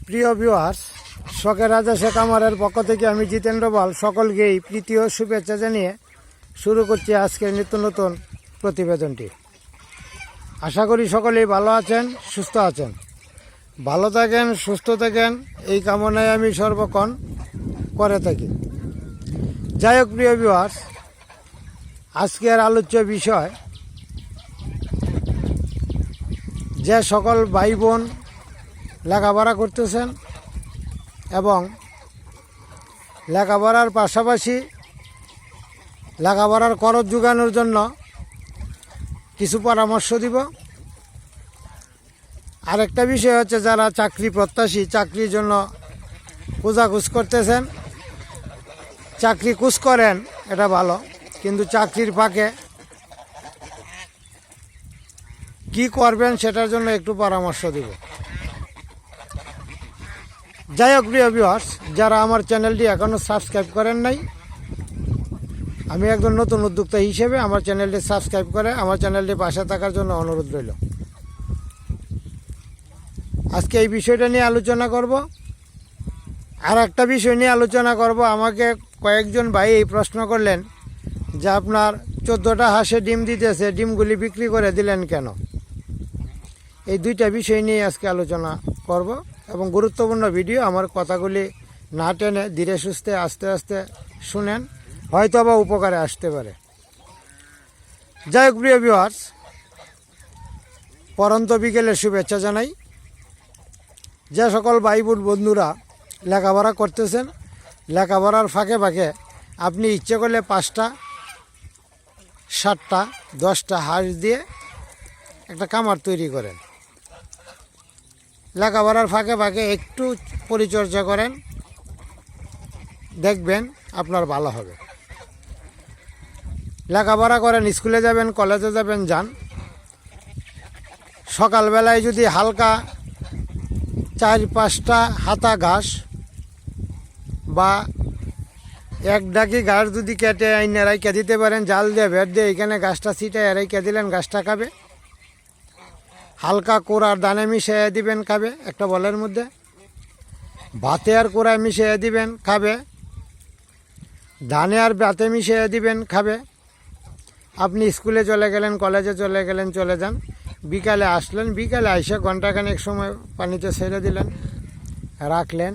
প্রিয় ভিউয়ার্স, শখের রাজা শেখ আমারের পক্ষ থেকে আমি জিতেন্দ্র পাল সকলকেই প্রীতি ও শুভেচ্ছা জানিয়ে শুরু করছি আজকের নিত্য নতুন প্রতিবেদনটি। আশা করি সকলেই ভালো আছেন, সুস্থ আছেন। ভালো থাকেন, সুস্থ থাকেন, এই কামনায় আমি সর্বক্ষণ করে থাকি। যাই হোক প্রিয় ভিউয়ার্স, আজকের আলোচ্য বিষয়, যে সকল ভাই বোন লেখাপড়া করতেছেন এবং লেখাপড়ার পাশাপাশি লেখাপড়ার খরচ যোগানোর জন্য কিছু পরামর্শ দিব। আরেকটা বিষয় হচ্ছে, যারা চাকরি প্রত্যাশী, চাকরির জন্য খোঁজাখুঁজ করতেছেন, চাকরি খুঁজ করেন, এটা ভালো, কিন্তু চাকরির ফাঁকে কি করবেন সেটার জন্য একটু পরামর্শ দিব। যাই হোক প্রিয় ভিউয়ার্স, যারা আমার চ্যানেলটি এখনও সাবস্ক্রাইব করেন নাই, আমি একজন নতুন উদ্যোক্তা হিসেবে আমার চ্যানেলটি সাবস্ক্রাইব করে আমার চ্যানেলটি পাশে থাকার জন্য অনুরোধ রইল। আজকে এই বিষয়টা নিয়ে আলোচনা করব। আর একটা বিষয় নিয়ে আলোচনা করব। আমাকে কয়েকজন ভাই এই প্রশ্ন করলেন যে আপনার 14টা হাঁসে ডিম দিতেছে, ডিমগুলি বিক্রি করে দিলেন কেন? এই দুইটা বিষয় নিয়ে আজকে আলোচনা করব এবং গুরুত্বপূর্ণ ভিডিও। আমার কথাগুলি না টেনে ধীরে সুস্থে আস্তে আস্তে শুনেন, হয়তো বা উপকারে আসতে পারে। যাই হোক প্রিয় ভিউয়ার্স, পরন্ত বিকেলের শুভেচ্ছা জানাই। যে সকল ভাই বোন বন্ধুরা লেখাপড়া করতেছেন, লেখাপড়ার ফাঁকে ফাঁকে আপনি ইচ্ছে করলে 5টা 7টা 10টা হাঁস দিয়ে একটা কামার তৈরি করেন। লেখাপড়ার ফাঁকে ফাঁকে একটু পরিচর্যা করেন, দেখবেন আপনার ভালো হবে। লেখাপড়া করেন, স্কুলে যাবেন, কলেজে যাবেন, যান। সকালবেলায় যদি হালকা 4-5টা হাতা ঘাস বা 1 ডাকি ঘাস যদি কেটে আইনে রাইখা দিতে পারেন, জাল দিয়ে ভেট দিয়ে এখানে ঘাসটা ছিটায় রাইখা দিলেন, ঘাসটা খাবে। হালকা কোড়ার দানে মিশিয়ে দিবেন, খাবে। একটা বলের মধ্যে ভাতে আর কোড়ায় মিশিয়ে দিবেন, খাবে। ধানে আর ভাতে মিশিয়ে দিবেন, খাবে। আপনি স্কুলে চলে গেলেন, কলেজে চলে গেলেন, চলে যান। বিকালে আসলেন, বিকালে এসে ঘন্টাখানেক সময় পানিতে ছেড়ে দিলেন, রাখলেন,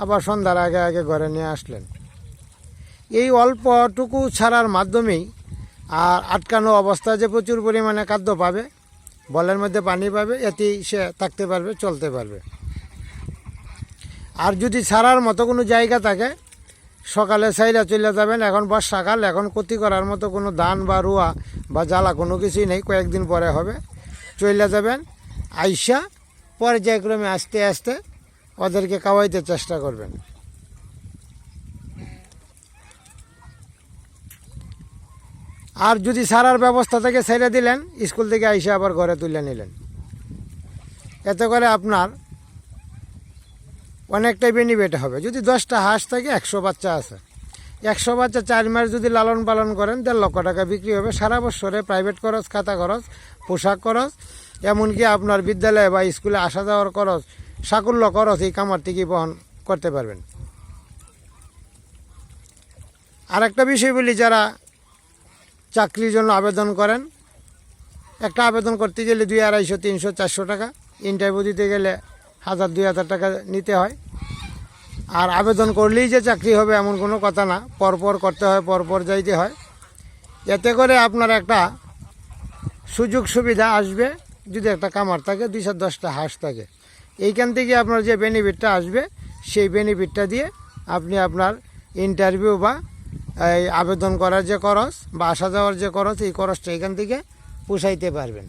আবার সন্ধ্যার আগে আগে ঘরে নিয়ে আসলেন। এই অল্পটুকু ছাড়ার মাধ্যমেই আর আটকানো অবস্থায় যে প্রচুর পরিমাণে খাদ্য পাবে, বলের মধ্যে পানি পাবে, এতেই সে থাকতে পারবে, চলতে পারবে। আর যদি ছাড়ার মতো কোনো জায়গা থাকে, সকালে ছাইরা চলে যাবেন। এখন বর্ষাকাল, এখন ক্ষতি করার মতো কোনো ধান বা রুয়া বা জ্বালা কোনো কিছুই নেই, কয়েকদিন পরে হবে। চলে যাবেন, আইসা পর্যায়ক্রমে আস্তে আস্তে ওদেরকে খাওয়াইতে চেষ্টা করবেন। আর যদি ছাড়ার ব্যবস্থা থেকে ছেড়ে দিলেন, স্কুল থেকে আইসা আবার ঘরে তুলে নিলেন। এতে করে আপনার অনেকটাই বেনিফিট হবে। যদি 10টা হাঁস থাকে, 100 বাচ্চা আছে, 100 বাচ্চা 4 মাস যদি লালন পালন করেন, 1.5 লক্ষ টাকা বিক্রি হবে। সারা বছরে প্রাইভেট খরচ, খাতা খরচ, পোশাক খরচ, এমনকি আপনার বিদ্যালয়ে বা স্কুলে আসা যাওয়ার খরচ, সাকুল্য খরচ এই কামার থেকে বহন করতে পারবেন। আর একটা বিষয় বলি, যারা চাকরির জন্য আবেদন করেন, একটা আবেদন করতে গেলে 200, 250, 300, 400 টাকা, ইন্টারভিউ দিতে গেলে 1000, 2000 টাকা নিতে হয়। আর আবেদন করলেই যে চাকরি হবে এমন কোনো কথা না, পরপর করতে হয়, পরপর যাইতে হয়। এতে করে আপনার একটা সুযোগ সুবিধা আসবে, যদি একটা কামার থাকে, 210টা হাঁস থাকে। এইখান থেকে আপনার যে বেনিফিটটা আসবে, সেই বেনিফিটটা দিয়ে আপনি আপনার ইন্টারভিউ বা এই আবেদন করার যে খরচ বা আসা যাওয়ার যে খরচ, এই খরচটা এখান থেকে পোষাইতে পারবেন।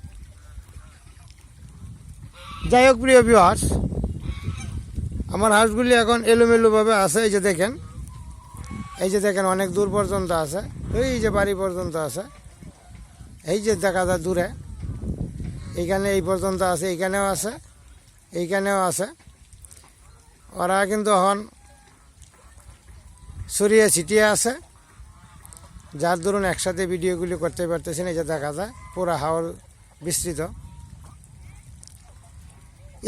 যাই হোক প্রিয় ভিউয়ার্স, আমার হাঁসগুলি এখন এলোমেলোভাবে আছে। এই যে দেখেন, এই যে দেখেন, অনেক দূর পর্যন্ত আছে, এই যে বাড়ি পর্যন্ত আছে, এই যে দেখা যায় দূরে, এইখানে এই পর্যন্ত আছে, এইখানেও আছে, এইখানেও আছে। ওরা কিন্তু এখন ছড়িয়ে ছিটিয়ে আছে, যার দরুন একসাথে ভিডিওগুলি করতে পারতেছেন। এই যে দেখা যায় পুরা হাওর বিস্তৃত।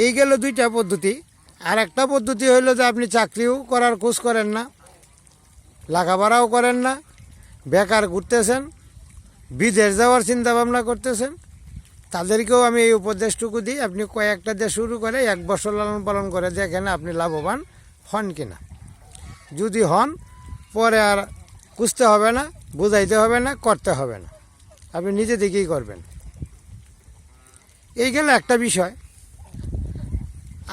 এই গেল 2টা পদ্ধতি আর একটা পদ্ধতি হইলো যে আপনি চাকরিও করার খোঁজ করেন না, লেখাপড়াও করেন না, বেকার ঘুরতেছেন, বিদেশ যাওয়ার চিন্তা ভাবনা করতেছেন, তাদেরকেও আমি এই উপদেশটুকু দিই, আপনি কয়েকটা দিয়ে শুরু করে 1 বছর লালন পালন করে দেখেন আপনি লাভবান হন কিনা। যদি হন, পরে আর খুঁজতে হবে না, বুঝাইতে হবে না, করতে হবে না, আপনি নিজে থেকেই করবেন। এই গেল একটা বিষয়।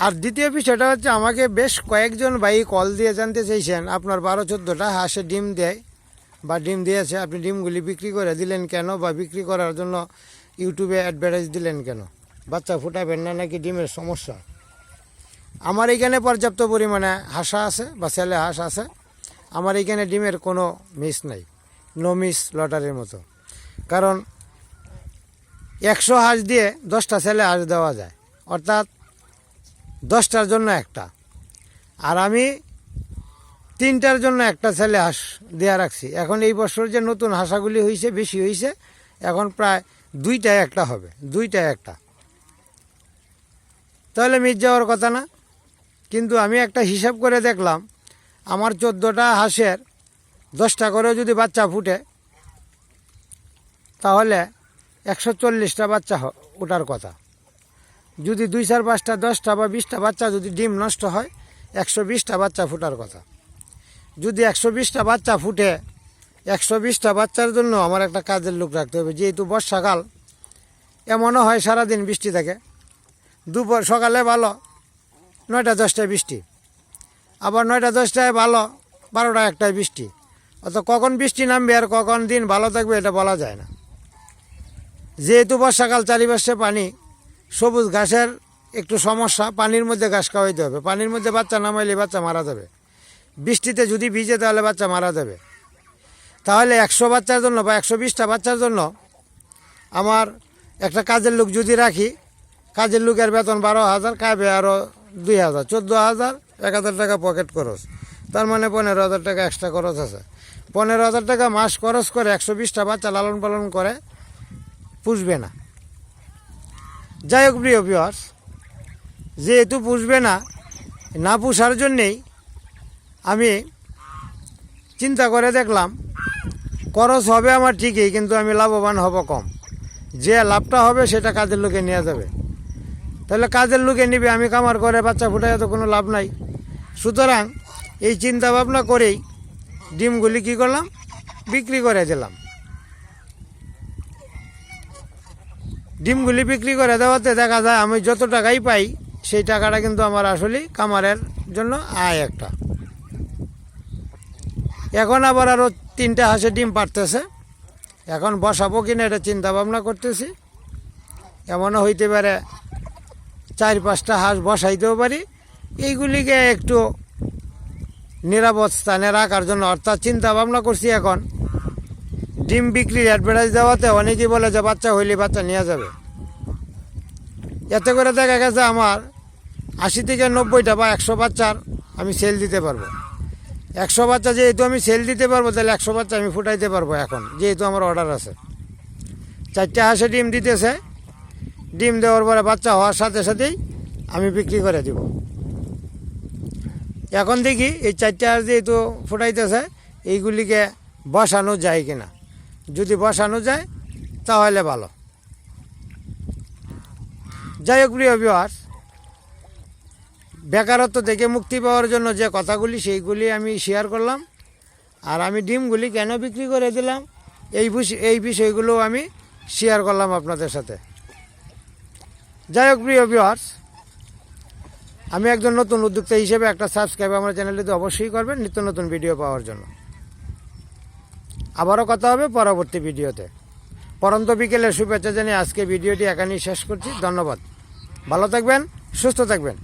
আর দ্বিতীয় বিষয়টা হচ্ছে, আমাকে বেশ কয়েকজন ভাই কল দিয়ে জানতে চাইছেন, আপনার 12-14টা হাঁসে ডিম দেয় বা ডিম দিয়েছে, আপনি ডিমগুলি বিক্রি করে দিলেন কেন, বা বিক্রি করার জন্য ইউটিউবে অ্যাডভার্টাইজ দিলেন কেন, বাচ্চা ফুটাবেন না নাকি ডিমের সমস্যা? আমার এখানে পর্যাপ্ত পরিমাণে হাঁসা আছে বা ছেলে হাঁস আছে, আমার এখানে ডিমের কোনো মিস নাই, নো মিস লটারির মতো। কারণ 100 হাঁস দিয়ে 10টা ছেলে হাঁস দেওয়া যায়, অর্থাৎ 10টার জন্য একটা। আর আমি 3টার জন্য একটা ছেলে হাঁস দেওয়া রাখছি। এখন এই বছর যে নতুন হাঁসাগুলি হয়েছে, বেশি হয়েছে, এখন প্রায় 2টায় একটা হবে, 2টায় একটা, তাহলে মিস যাওয়ার কথা না। কিন্তু আমি একটা হিসাব করে দেখলাম, আমার 14টা হাঁসের 10টা করেও যদি বাচ্চা ফুটে, তাহলে 140টা বাচ্চা ওঠার কথা। যদি 2, 4, 5টা, 10টা বা 20টা বাচ্চা যদি ডিম নষ্ট হয়, 120টা বাচ্চা ফুটার কথা। যদি 120টা বাচ্চা ফুটে, 120টা বাচ্চার জন্য আমার একটা কাজের লোক রাখতে হবে। যেহেতু বর্ষাকাল, এমনও হয় সারাদিন বৃষ্টি থাকে, দুপুর সকালে ভালো, 9টা-10টায় বৃষ্টি, আবার 9টা-10টায় ভালো, 12টা-1টায় বৃষ্টি। অত কখন বৃষ্টি নামবে আর কখন দিন ভালো থাকবে এটা বলা যায় না। যেহেতু বর্ষাকাল, চারিপাশে পানি, সবুজ ঘাসের একটু সমস্যা, পানির মধ্যে ঘাস খাওয়াইতে হবে। পানির মধ্যে বাচ্চা নামাইলে বাচ্চা মারা যাবে, বৃষ্টিতে যদি ভিজে তাহলে বাচ্চা মারা যাবে। তাহলে 100 বাচ্চার জন্য বা 120টা বাচ্চার জন্য আমার একটা কাজের লোক যদি রাখি, কাজের লোকের বেতন 12,000, খাবে আরও 2,000, 14,000, 1,000 টাকা পকেট খরচ, তার মানে 15,000 টাকা এক্সট্রা খরচ আছে। 15,000 টাকা মাস খরচ করে 120টা বাচ্চা লালন পালন করে পুষবে না। যাই হোক প্রিয় ভিউয়ার্স, যেহেতু পুষবে না, না পুষার জন্যেই আমি চিন্তা করে দেখলাম, খরচ হবে আমার ঠিকই, কিন্তু আমি লাভবান হব কম। যে লাভটা হবে সেটা কাজের লোকে নিয়ে যাবে, তাহলে কাজের লোকে নিবে, আমি কামার করে বাচ্চা ফুটাই তো কোনো লাভ নাই। সুতরাং এই চিন্তা ভাবনা করেই ডিমগুলি কী করলাম, বিক্রি করে দিলাম। ডিমগুলি বিক্রি করে দেওয়াতে দেখা যায় আমি যত টাকাই পাই, সেই টাকাটা কিন্তু আমার আসলে কামারের জন্য আয় একটা। এখন আবার আরও 3টা হাঁসে ডিম পারতেছে, এখন বসাবো কিনা এটা চিন্তা ভাবনা করতেছি। এমনও হইতে পারে 4-5টা হাঁস বসাইতেও পারি, এইগুলিকে একটু নিরাপদ স্থানে রাখার জন্য। অর্থাৎ চিন্তা ভাবনা করছি, এখন ডিম বিক্রির অ্যাডভার্টাইজ দেওয়াতে অনেকেই বলে যে বাচ্চা হইলে বাচ্চা নিয়ে যাবে। এতে করে দেখা গেছে আমার 80 থেকে 90টা বা 100 বাচ্চার আমি সেল দিতে পারবো। 100 বাচ্চা যেহেতু আমি সেল দিতে পারবো, তাহলে 100 বাচ্চা আমি ফুটাইতে পারবো। এখন যেহেতু আমার অর্ডার আছে, 4টা হাঁসে ডিম দিতেছে, ডিম দেওয়ার পরে বাচ্চা হওয়ার সাথে সাথেই আমি বিক্রি করে দিব। এখন দেখি এই 4টা হাঁস যেহেতু ফুটাইতেছে, এইগুলিকে বসানো যায় কিনা। যদি বসানো যায় তাহলে ভালো। যাই হোক প্রিয় ভিউয়ার্স, বেকারত্ব থেকে মুক্তি পাওয়ার জন্য যে কথাগুলি, সেইগুলি আমি শেয়ার করলাম। আর আমি ডিমগুলি কেন বিক্রি করে দিলাম, এই বিষয়গুলো আমি শেয়ার করলাম আপনাদের সাথে। যাই হোক প্রিয় ভিউয়ার্স, আমি একজন নতুন উদ্যোক্তা হিসেবে একটা সাবস্ক্রাইব আমার চ্যানেলটিতে অবশ্যই করবেন নিত্য নতুন ভিডিও পাওয়ার জন্য। আবারও কথা হবে পরবর্তী ভিডিওতে। পরন্ত বিকেলের শুভেচ্ছা জানিয়ে আজকে ভিডিওটি এখানেই শেষ করছি। ধন্যবাদ, ভালো থাকবেন, সুস্থ থাকবেন।